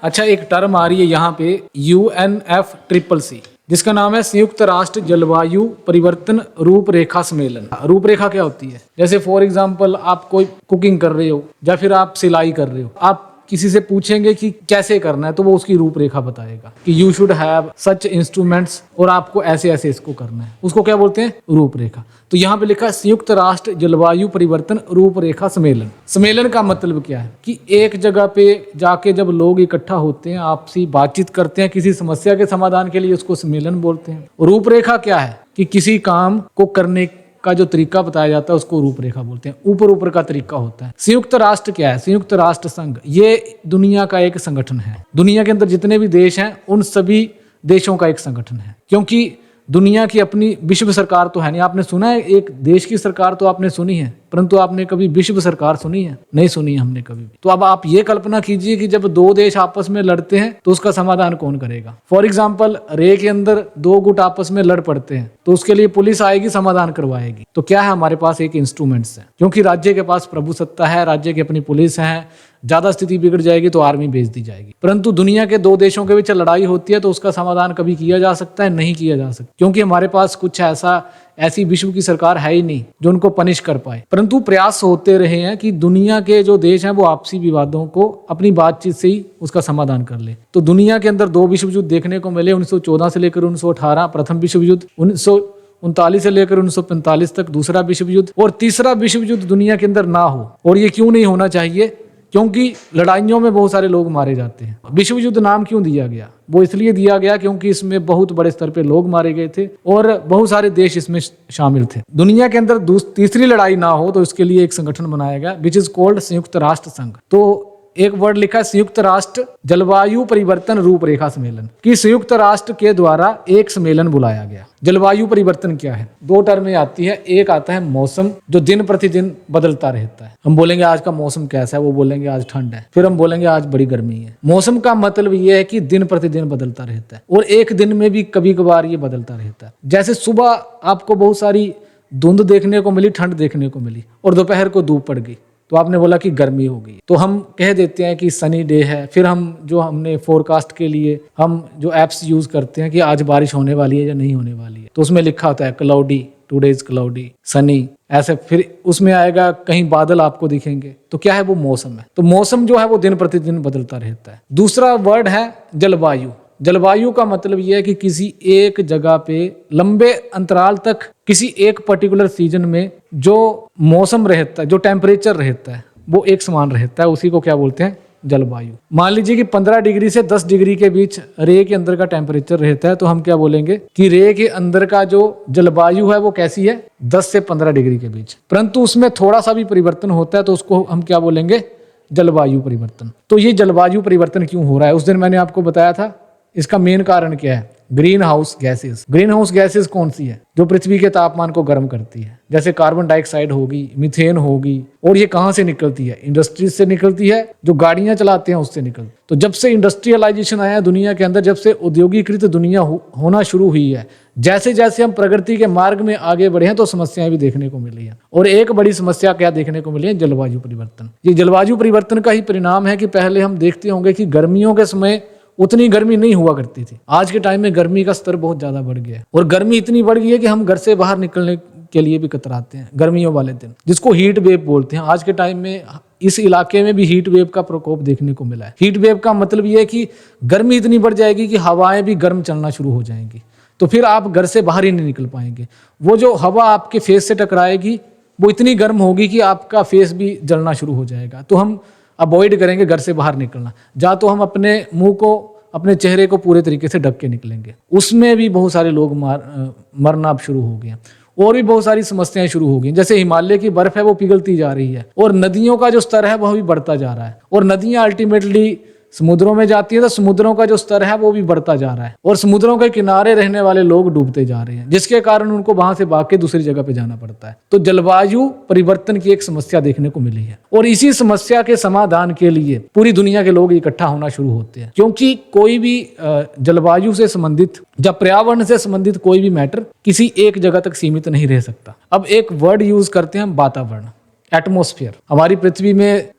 अच्छा, एक टर्म आ रही है यहाँ पे UNFCCC, जिसका नाम है संयुक्त राष्ट्र जलवायु परिवर्तन रूपरेखा सम्मेलन। रूपरेखा क्या होती है? जैसे फॉर एग्जांपल आप कोई कुकिंग कर रहे हो या फिर आप सिलाई कर रहे हो, आप किसी से पूछेंगे कि कैसे करना है तो वो उसकी रूपरेखा बताएगा कि you should have such instruments और आपको ऐसे ऐसे इसको करना है। उसको क्या बोलते हैं? रूपरेखा। तो यहाँ पे लिखा है संयुक्त राष्ट्र जलवायु परिवर्तन रूपरेखा सम्मेलन। सम्मेलन का मतलब क्या है कि एक जगह पे जाके जब लोग इकट्ठा होते हैं, आपसी बातचीत करते हैं किसी समस्या के समाधान के लिए, उसको सम्मेलन बोलते हैं। रूपरेखा क्या है कि किसी काम को करने का जो तरीका बताया जाता है उसको रूपरेखा बोलते हैं। ऊपर ऊपर का तरीका होता है। संयुक्त राष्ट्र क्या है? संयुक्त राष्ट्र संघ ये दुनिया का एक संगठन है। दुनिया के अंदर जितने भी देश हैं उन सभी देशों का एक संगठन है, क्योंकि दुनिया की अपनी विश्व सरकार तो है नहीं। आपने सुना है एक देश की सरकार तो आपने सुनी है, परंतु आपने कभी विश्व सरकार सुनी है? नहीं सुनी है हमने कभी भी। तो अब आप ये कल्पना कीजिए कि जब दो देश आपस में लड़ते हैं तो उसका समाधान कौन करेगा? फॉर एग्जाम्पल, रे के अंदर दो गुट आपस में लड़ पड़ते हैं तो उसके लिए पुलिस आएगी, समाधान करवाएगी। तो क्या है? हमारे पास एक इंस्ट्रूमेंट्स है, क्योंकि राज्य के पास प्रभुसत्ता है, राज्य की अपनी पुलिस है। ज्यादा स्थिति बिगड़ जाएगी तो आर्मी भेज दी जाएगी। परंतु दुनिया के दो देशों के बीच लड़ाई होती है तो उसका समाधान कभी किया जा सकता है? नहीं किया जा सकता, क्योंकि हमारे पास कुछ ऐसी विश्व की सरकार है ही नहीं जो उनको पनिश कर पाए। परंतु प्रयास होते रहे हैं कि दुनिया के जो देश हैं वो आपसी विवादों को अपनी बातचीत से ही उसका समाधान कर ले। तो दुनिया के अंदर दो विश्व युद्ध देखने को मिले, 1914 से लेकर 1918 प्रथम विश्व युद्ध, 1939 से लेकर 1945 तक दूसरा विश्व युद्ध, और तीसरा विश्व युद्ध दुनिया के अंदर ना हो। और ये क्यों नहीं होना चाहिए? क्योंकि लड़ाइयों में बहुत सारे लोग मारे जाते हैं। विश्व युद्ध नाम क्यों दिया गया? वो इसलिए दिया गया क्योंकि इसमें बहुत बड़े स्तर पे लोग मारे गए थे और बहुत सारे देश इसमें शामिल थे। दुनिया के अंदर तीसरी लड़ाई ना हो तो इसके लिए एक संगठन बनाया गया, विच इज कॉल्ड संयुक्त राष्ट्र संघ। तो एक वर्ड लिखा है संयुक्त राष्ट्र जलवायु परिवर्तन रूपरेखा सम्मेलन, कि संयुक्त राष्ट्र के द्वारा एक सम्मेलन बुलाया गया। जलवायु परिवर्तन क्या है? दो टर्म में आती है। एक आता है मौसम, जो दिन प्रतिदिन बदलता रहता है। हम बोलेंगे आज का मौसम कैसा है, वो बोलेंगे आज ठंड है, फिर हम बोलेंगे आज बड़ी गर्मी है। मौसम का मतलब ये है कि दिन प्रतिदिन बदलता रहता है और एक दिन में भी कभी कभार ये बदलता रहता है। जैसे सुबह आपको बहुत सारी धुंध देखने को मिली, ठंड देखने को मिली, और दोपहर को धूप पड़ गई तो आपने बोला कि गर्मी हो गई, तो हम कह देते हैं कि सनी डे है। फिर हमने फोरकास्ट के लिए हम जो एप्स यूज करते हैं कि आज बारिश होने वाली है या नहीं होने वाली है, तो उसमें लिखा होता है cloudy, today is cloudy, Sunny, ऐसे। फिर उसमें आएगा कहीं बादल आपको दिखेंगे, तो क्या है? वो मौसम है। तो मौसम जो है वो दिन प्रतिदिन बदलता रहता है। दूसरा वर्ड है जलवायु। जलवायु का मतलब यह है कि किसी एक जगह पे लंबे अंतराल तक किसी एक पर्टिकुलर सीजन में जो मौसम रहता है, जो टेम्परेचर रहता है, वो एक समान रहता है। उसी को क्या बोलते हैं? जलवायु। मान लीजिए कि 15 डिग्री से 10 डिग्री के बीच रे के अंदर का टेम्परेचर रहता है, तो हम क्या बोलेंगे कि रे के अंदर का जो जलवायु है वो कैसी है? 10 से 15 डिग्री के बीच। परंतु उसमें थोड़ा सा भी परिवर्तन होता है तो उसको हम क्या बोलेंगे? जलवायु परिवर्तन। तो ये जलवायु परिवर्तन क्यों हो रहा है? उस दिन मैंने आपको बताया था इसका मेन कारण क्या है? Green house gases. Green house gases कौन सी है? जो पृथ्वी के तापमान को गर्म करती है, जैसे कार्बन डाइऑक्साइड होगी, मीथेन होगी। और ये कहां से निकलती है? इंडस्ट्रीज से निकलती है, जो गाड़ियां चलाते हैं उससे निकलती। तो जब से इंडस्ट्रियलाइजेशन आया दुनिया के अंदर, जब से औद्योगिकृत दुनिया होना शुरू हुई है, जैसे जैसे हम प्रगति के मार्ग में आगे बढ़े हैं तो समस्याएं भी देखने को मिली है। और एक बड़ी समस्या क्या देखने को मिली है? जलवायु परिवर्तन। ये जलवायु परिवर्तन का ही परिणाम है कि पहले हम देखते होंगे कि गर्मियों के समय उतनी गर्मी नहीं हुआ करती थी। आज के टाइम में गर्मी का स्तर बहुत ज्यादा बढ़ गया है, और गर्मी इतनी बढ़ गई है कि हम घर से बाहर निकलने के लिए भी कतराते हैं गर्मियों वाले दिन, जिसको हीट वेव बोलते हैं। आज के टाइम में इस इलाके में भी हीट वेव का प्रकोप देखने को मिला है। हीट वेव का मतलब यह है कि गर्मी इतनी बढ़ जाएगी कि हवाएं भी गर्म चलना शुरू हो जाएंगी, तो फिर आप घर से बाहर ही नहीं निकल पाएंगे। वो जो हवा आपके फेस से टकराएगी वो इतनी गर्म होगी कि आपका फेस भी जलना शुरू हो जाएगा। तो हम अवॉइड करेंगे घर से बाहर निकलना, या तो हम अपने मुंह को, अपने चेहरे को पूरे तरीके से ढक के निकलेंगे। उसमें भी बहुत सारे लोग मरना अब शुरू हो गए, और भी बहुत सारी समस्याएं शुरू हो गई। जैसे हिमालय की बर्फ है वो पिघलती जा रही है, और नदियों का जो स्तर है वह भी बढ़ता जा रहा है, और नदियां अल्टीमेटली समुद्रों में जाती है तो समुद्रों का जो स्तर है वो भी बढ़ता जा रहा है, और समुद्रों के किनारे रहने वाले लोग डूबते जा रहे हैं, जिसके कारण उनको वहां से भाग के दूसरी जगह पे जाना पड़ता है। तो जलवायु परिवर्तन की एक समस्या देखने को मिली है, और इसी समस्या के समाधान के लिए पूरी दुनिया के लोग इकट्ठा होना शुरू होते हैं, क्योंकि कोई भी जलवायु से संबंधित या पर्यावरण से संबंधित कोई भी मैटर किसी एक जगह तक सीमित नहीं रह सकता। अब एक वर्ड यूज करते हैं हम, वातावरण, एटमॉस्फेयर। हमारी पृथ्वी में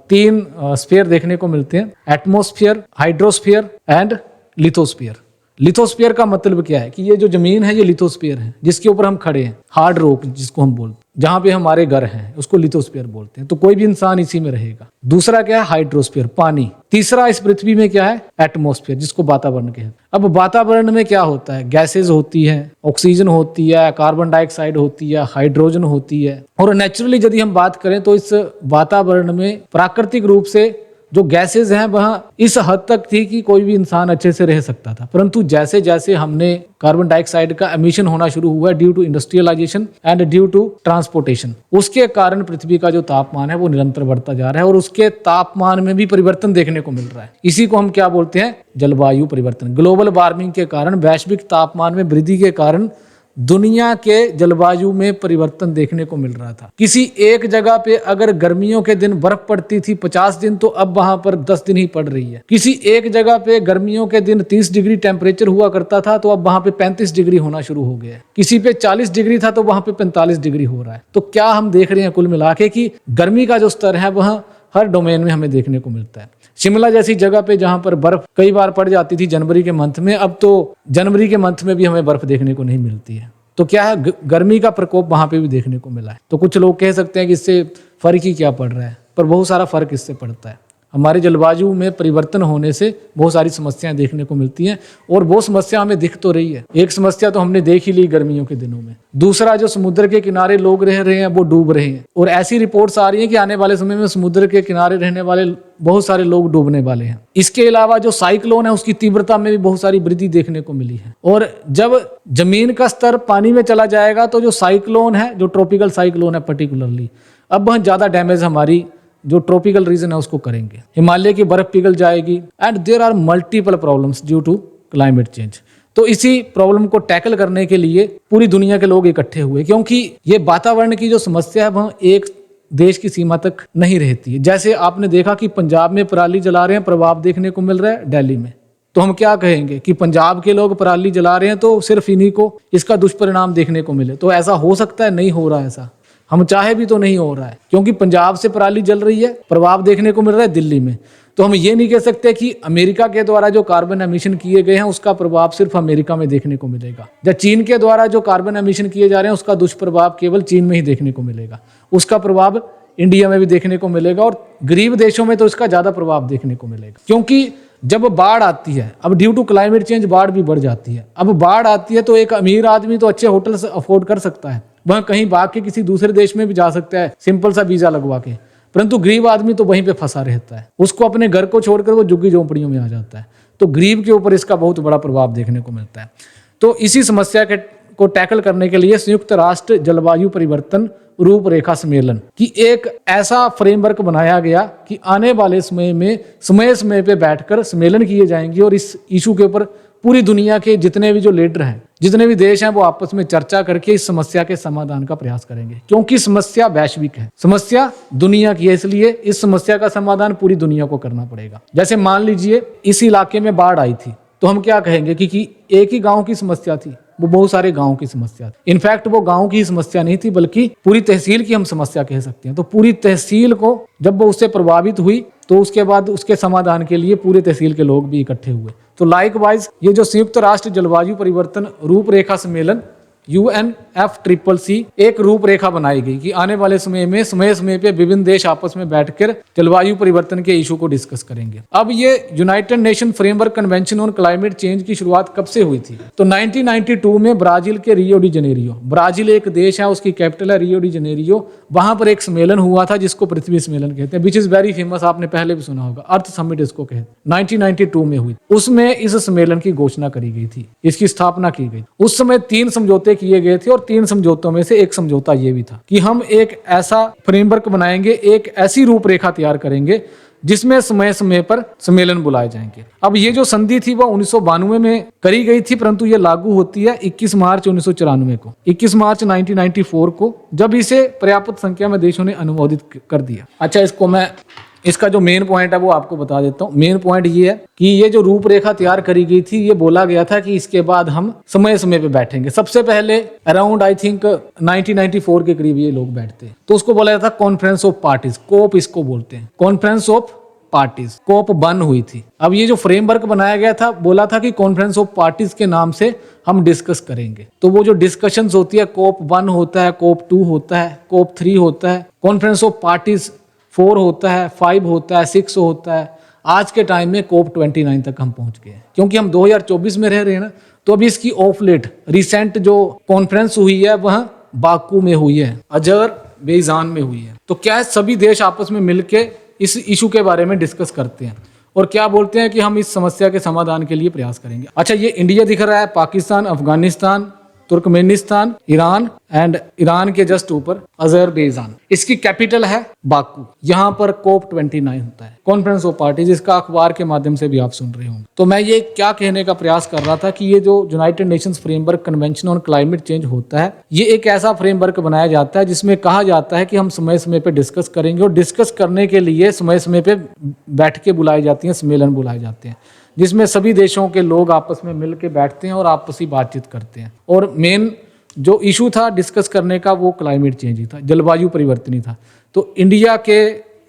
तीन स्फीयर देखने को मिलते हैं, atmosphere, hydrosphere and lithosphere. Lithosphere का मतलब क्या है कि ये जो जमीन है ये लिथोस्फीयर है, जिसके ऊपर हम खड़े हैं, हार्ड रॉक जिसको हम बोलते हैं, जहां पे हमारे घर हैं उसको लिथोस्फीयर बोलते हैं। तो कोई भी इंसान इसी में रहेगा। दूसरा क्या है? हाइड्रोस्फीयर, पानी। तीसरा इस पृथ्वी में क्या है? एटमॉस्फेयर, जिसको वातावरण कहते हैं। अब वातावरण में क्या होता है? गैसेज होती है, ऑक्सीजन होती है, कार्बन डाइऑक्साइड होती है, हाइड्रोजन होती है। और नेचुरली यदि हम बात करें तो इस वातावरण में प्राकृतिक रूप से जो गैसेज हैं वह इस हद तक थी कि कोई भी इंसान अच्छे से रह सकता था। परंतु जैसे जैसे हमने कार्बन डाइऑक्साइड का एमिशन होना शुरू हुआ due to industrialization and due to transportation, उसके कारण पृथ्वी का जो तापमान है वो निरंतर बढ़ता जा रहा है और उसके तापमान में भी परिवर्तन देखने को मिल रहा है। इसी को हम क्या बोलते हैं? जलवायु परिवर्तन। ग्लोबल वार्मिंग के कारण, वैश्विक तापमान में वृद्धि के कारण दुनिया के जलवायु में परिवर्तन देखने को मिल रहा था। किसी एक जगह पे अगर गर्मियों के दिन बर्फ पड़ती थी 50 दिन, तो अब वहां पर 10 दिन ही पड़ रही है। किसी एक जगह पे गर्मियों के दिन 30 डिग्री टेम्परेचर हुआ करता था, तो अब वहां पे 35 डिग्री होना शुरू हो गया है। किसी पे 40 डिग्री था तो वहां पे 45 डिग्री हो रहा है। तो क्या हम देख रहे हैं कुल मिला के कि गर्मी का जो स्तर है वह हर डोमेन में हमें देखने को मिलता है। शिमला जैसी जगह पे जहां पर बर्फ कई बार पड़ जाती थी जनवरी के मंथ में, अब तो जनवरी के मंथ में भी हमें बर्फ देखने को नहीं मिलती है। तो क्या है? गर्मी का प्रकोप वहां पे भी देखने को मिला है। तो कुछ लोग कह सकते हैं कि इससे फर्क ही क्या पड़ रहा है, पर बहुत सारा फर्क इससे पड़ता है। हमारे जलवायु में परिवर्तन होने से बहुत सारी समस्याएं देखने को मिलती हैं और वो समस्या हमें दिख तो रही है। एक समस्या तो हमने देख ही ली गर्मियों के दिनों में। दूसरा, जो समुद्र के किनारे लोग रह रहे हैं वो डूब रहे हैं और ऐसी रिपोर्ट्स आ रही हैं कि आने वाले समय में समुद्र के किनारे रहने वाले बहुत सारे लोग डूबने वाले हैं। इसके अलावा जो साइक्लोन है उसकी तीव्रता में भी बहुत सारी वृद्धि देखने को मिली है। और जब जमीन का स्तर पानी में चला जाएगा तो जो साइक्लोन है, जो ट्रॉपिकल साइक्लोन है पर्टिकुलरली, अब बहुत ज्यादा डैमेज हमारी जो ट्रॉपिकल रीजन है उसको करेंगे। हिमालय की बर्फ पिघल जाएगी and there are multiple problems due to climate change. तो इसी प्रॉब्लम को टैकल करने के लिए पूरी दुनिया के लोग इकट्ठे हुए, क्योंकि ये वातावरण की जो समस्या है वह एक देश की सीमा तक नहीं रहती है। जैसे आपने देखा कि पंजाब में पराली जला रहे हैं, प्रभाव देखने को मिल रहा है दिल्ली में। तो हम क्या कहेंगे कि पंजाब के लोग पराली जला रहे हैं तो सिर्फ इन्हीं को इसका दुष्परिणाम देखने को मिले? तो ऐसा हो सकता है? नहीं हो रहा। ऐसा हम चाहे भी तो नहीं हो रहा है, क्योंकि पंजाब से पराली जल रही है, प्रभाव देखने को मिल रहा है दिल्ली में। तो हम ये नहीं कह सकते कि अमेरिका के द्वारा जो कार्बन एमिशन किए गए हैं उसका प्रभाव सिर्फ अमेरिका में देखने को मिलेगा, या चीन के द्वारा जो कार्बन एमिशन किए जा रहे हैं उसका दुष्प्रभाव केवल चीन में ही देखने को मिलेगा। उसका प्रभाव इंडिया में भी देखने को मिलेगा और गरीब देशों में तो इसका ज्यादा प्रभाव देखने को मिलेगा। क्योंकि जब बाढ़ आती है, अब ड्यू टू क्लाइमेट चेंज बाढ़ भी बढ़ जाती है। अब बाढ़ आती है तो एक अमीर आदमी तो अच्छे होटल से अफोर्ड कर सकता है, वह कहीं भाग के किसी दूसरे देश में भी जा सकता है सिंपल सा वीजा लगवा के, परंतु गरीब आदमी तो वहीं पे फंसा रहता है। उसको अपने घर को छोड़कर वो झुग्गी झोंपड़ियों में आ जाता है। तो गरीब के ऊपर इसका बहुत बड़ा प्रभाव देखने को मिलता है। तो इसी समस्या को टैकल करने के लिए संयुक्त राष्ट्र जलवायु परिवर्तन रूपरेखा सम्मेलन की एक ऐसा फ्रेमवर्क बनाया गया कि आने वाले समय समय पे बैठकर सम्मेलन किए जाएंगे और इस इशू के ऊपर पूरी दुनिया के जितने भी जो लीडर हैं, जितने भी देश हैं, वो आपस में चर्चा करके इस समस्या के समाधान का प्रयास करेंगे। क्योंकि समस्या वैश्विक है, समस्या दुनिया की है, इसलिए इस समस्या का समाधान पूरी दुनिया को करना पड़ेगा। जैसे मान लीजिए इस इलाके में बाढ़ आई थी, तो हम क्या कहेंगे कि एक ही गांव की समस्या थी? वो बहुत सारे गांव की समस्या थी। इनफैक्ट वो गांव की समस्या नहीं थी, बल्कि पूरी तहसील की हम समस्या कह सकते हैं। तो पूरी तहसील को जब वो उससे प्रभावित हुई तो उसके बाद उसके समाधान के लिए पूरे तहसील के लोग भी इकट्ठे हुए। तो लाइकवाइज ये जो संयुक्त राष्ट्र जलवायु परिवर्तन रूपरेखा सम्मेलन UNFCCC एक रूपरेखा बनाई गई कि आने वाले समय समय पे विभिन्न देश आपस में बैठकर जलवायु परिवर्तन के इशू को डिस्कस करेंगे। अब ये United nation framework convention on climate change की शुरुआत कब से हुई थी? तो 1992 में ब्राजील के रियो डी जनेरियो, ब्राजील एक देश है, उसकी कैपिटल है रियो डी जनेरियो, वहां पर एक सम्मेलन हुआ था जिसको पृथ्वी सम्मेलन कहते हैं, विच इज वेरी फेमस, आपने पहले भी सुना होगा, अर्थ समिट इसको कहते हैं। 1992 में हुई, उसमें इस सम्मेलन की घोषणा करी गई थी, इसकी स्थापना की गई। उस समय 3 समझौते किए गए थे और 3 समझौतों में से एक समझौता ये भी था कि हम एक ऐसा फ्रेमवर्क बनाएंगे, एक ऐसी रूपरेखा तैयार करेंगे जिसमें समय समय पर सम्मेलन बुलाए जाएंगे। अब ये जो संधि थी वो 1992 में करी गई थी, परंतु ये लागू होती है 21 मार्च 1994 को, 21 मार्च 1994 को, जब इसे पर्याप्त संख्या में देशों ने अनुमोदित कर दिया। अच्छा, इसको मैं इसका जो मेन पॉइंट है वो आपको बता देता हूँ। मेन पॉइंट ये है कि ये जो रूपरेखा तैयार करी गई थी, ये बोला गया था कि इसके बाद हम समय समय पे बैठेंगे। सबसे पहले अराउंड आई थिंक 1994 के करीब ये लोग बैठते हैं, तो उसको बोला जाता है कॉन्फ्रेंस ऑफ पार्टीज, कोप इसको बोलते हैं, कॉन्फ्रेंस ऑफ पार्टीज, कोप बन हुई थी। अब ये जो फ्रेमवर्क बनाया गया था, बोला था कि कॉन्फ्रेंस ऑफ पार्टीज के नाम से हम डिस्कस करेंगे। तो वो जो डिस्कशंस होती है, कोप 1 होता है, कोप 2 होता है, कोप 3 होता है, कॉन्फ्रेंस ऑफ पार्टीज 4 होता है, 5 होता है, 6 होता है। आज के टाइम में कोप 29 तक हम पहुंच गए हैं। क्योंकि हम 2024 में रह रहे हैं ना, तो अभी इसकी ऑफ लेट रिसेंट जो कॉन्फ्रेंस हुई है वह बाकू में हुई है, अजरबैजान में हुई है। तो क्या है, सभी देश आपस में मिलके इस इशू के बारे में डिस्कस करते हैं और क्या बोलते हैं कि हम इस समस्या के समाधान के लिए प्रयास करेंगे। अच्छा, ये इंडिया दिख रहा है, Pakistan, Afghanistan, Turkmenistan, Iran and Iran के जस्ट ऊपर अजरबैजान। इसकी कैपिटल है बाकू। यहाँ पर कोप 29 होता है, कॉन्फ्रेंस ऑफ पार्टीज। इसका अखबार के माध्यम से भी आप सुन रहे होंगे। तो मैं ये क्या कहने का प्रयास कर रहा था कि ये जो United Nations framework convention on climate change होता है, ये एक ऐसा फ्रेमवर्क बनाया जाता है जिसमें कहा जाता है कि हम समय समय पे डिस्कस करेंगे, और डिस्कस करने के लिए समय समय पे बैठ के बुलाई जाती हैं, सम्मेलन बुलाए जाते हैं, जिसमें सभी देशों के लोग आपस में मिल के बैठते हैं और आपसी बातचीत करते हैं। और मेन जो इशू था डिस्कस करने का वो क्लाइमेट चेंज ही था, जलवायु परिवर्तन ही था। तो इंडिया के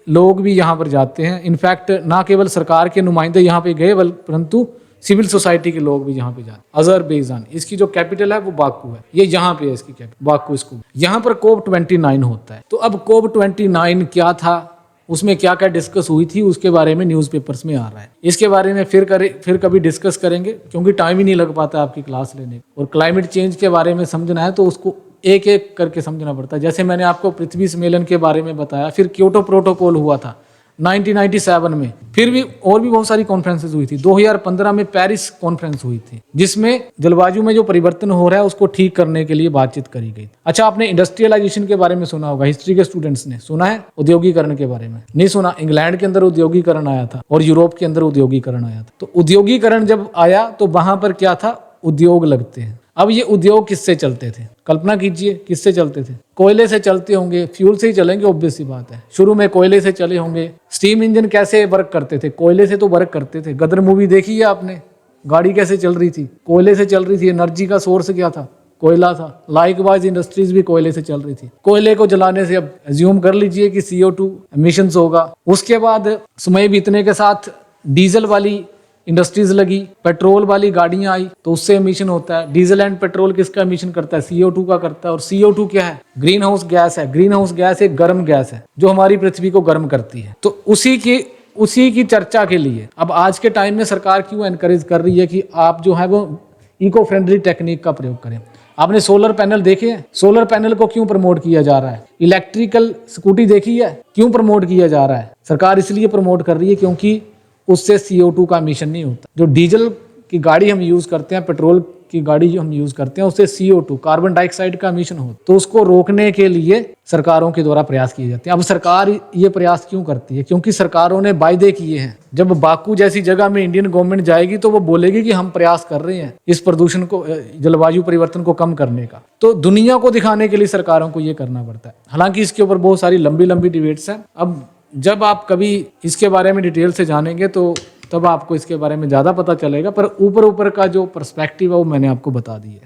लोग भी यहाँ पर जाते हैं। इनफैक्ट ना केवल सरकार के नुमाइंदे यहाँ पे गए, परंतु सिविल सोसाइटी के लोग भी यहाँ पे जाते हैं। अजरबैजान, इसकी जो कैपिटल है वो बाकू है, ये यहाँ पे है इसकी कैपिटल, बाकू। इसको यहाँ पर कोप 29 होता है। तो अब कोप 29 क्या था, उसमें क्या क्या डिस्कस हुई थी, उसके बारे में न्यूज़पेपर्स में आ रहा है। इसके बारे में फिर कभी डिस्कस करेंगे, क्योंकि टाइम ही नहीं लग पाता आपकी क्लास लेने का। और क्लाइमेट चेंज के बारे में समझना है तो उसको एक एक करके समझना पड़ता है। जैसे मैंने आपको पृथ्वी सम्मेलन के बारे में बताया, फिर क्योटो प्रोटोकॉल हुआ था 1997 में, फिर भी और भी बहुत सारी कॉन्फ्रेंसेस हुई थी। 2015 में पेरिस कॉन्फ्रेंस हुई थी, जिसमें जलवायु में जो परिवर्तन हो रहा है उसको ठीक करने के लिए बातचीत करी गई। अच्छा, आपने इंडस्ट्रियलाइजेशन के बारे में सुना होगा, हिस्ट्री के स्टूडेंट्स ने सुना है? उद्योगीकरण के बारे में नहीं सुना? इंग्लैंड के अंदर उद्योगीकरण आया था और यूरोप के अंदर उद्योगीकरण आया था। तो उद्योगीकरण जब आया तो वहां पर क्या था, उद्योग लगते हैं। अब ये उद्योग किससे चलते थे, कल्पना कीजिए, किससे चलते थे? कोयले से चलते होंगे, फ्यूल से ही चलेंगे, ऑब्वियस सी बात है। शुरू में कोयले से चले होंगे। स्टीम इंजन कैसे वर्क करते थे? कोयले से तो वर्क करते थे। गदर मूवी देखी है आपने? गाड़ी कैसे चल रही थी? कोयले से चल रही थी। एनर्जी का सोर्स क्या था? कोयला था। लाइकवाइज इंडस्ट्रीज भी कोयले से चल रही थी। कोयले को जलाने से अब एज्यूम कर लीजिए कि CO2 एमिशंस होगा। उसके बाद समय बीतने के साथ डीजल वाली इंडस्ट्रीज लगी, पेट्रोल वाली गाड़ियां आई, तो उससे एमिशन होता है। डीजल एंड पेट्रोल किसका एमिशन करता है? CO2 का करता है। और CO2 क्या है? ग्रीन हाउस गैस है। ग्रीन हाउस गैस एक गर्म गैस है जो हमारी पृथ्वी को गर्म करती है। तो उसी की चर्चा के लिए अब आज के टाइम में सरकार क्यों एनकरेज कर रही है कि आप जो है वो इको फ्रेंडली टेक्निक का प्रयोग करें। आपने सोलर पैनल देखे हैं? सोलर पैनल को क्यों प्रमोट किया जा रहा है? इलेक्ट्रिकल स्कूटी देखी है? क्यों प्रमोट किया जा रहा है? सरकार इसलिए प्रमोट कर रही है क्योंकि उससे CO2 का एमिशन नहीं होता। जो डीजल की गाड़ी हम यूज करते हैं, पेट्रोल की गाड़ी जो हम यूज करते हैं, उससे CO2 कार्बन डाइऑक्साइड का एमिशन होता है। तो उसको रोकने के लिए सरकारों के द्वारा प्रयास किए जाते हैं। अब सरकार ये प्रयास क्यों करती है? क्योंकि सरकारों ने वायदे किए हैं। जब बाकू जैसी जगह में इंडियन गवर्नमेंट जाएगी तो वो बोलेगी कि हम प्रयास कर रहे हैं इस प्रदूषण को, जलवायु परिवर्तन को कम करने का। तो दुनिया को दिखाने के लिए सरकारों को ये करना पड़ता है। हालांकि इसके ऊपर बहुत सारी लंबी लंबी डिबेट्स हैं। अब जब आप कभी इसके बारे में डिटेल से जानेंगे तो तब आपको इसके बारे में ज़्यादा पता चलेगा, पर ऊपर का जो पर्सपेक्टिव है वो मैंने आपको बता दी है।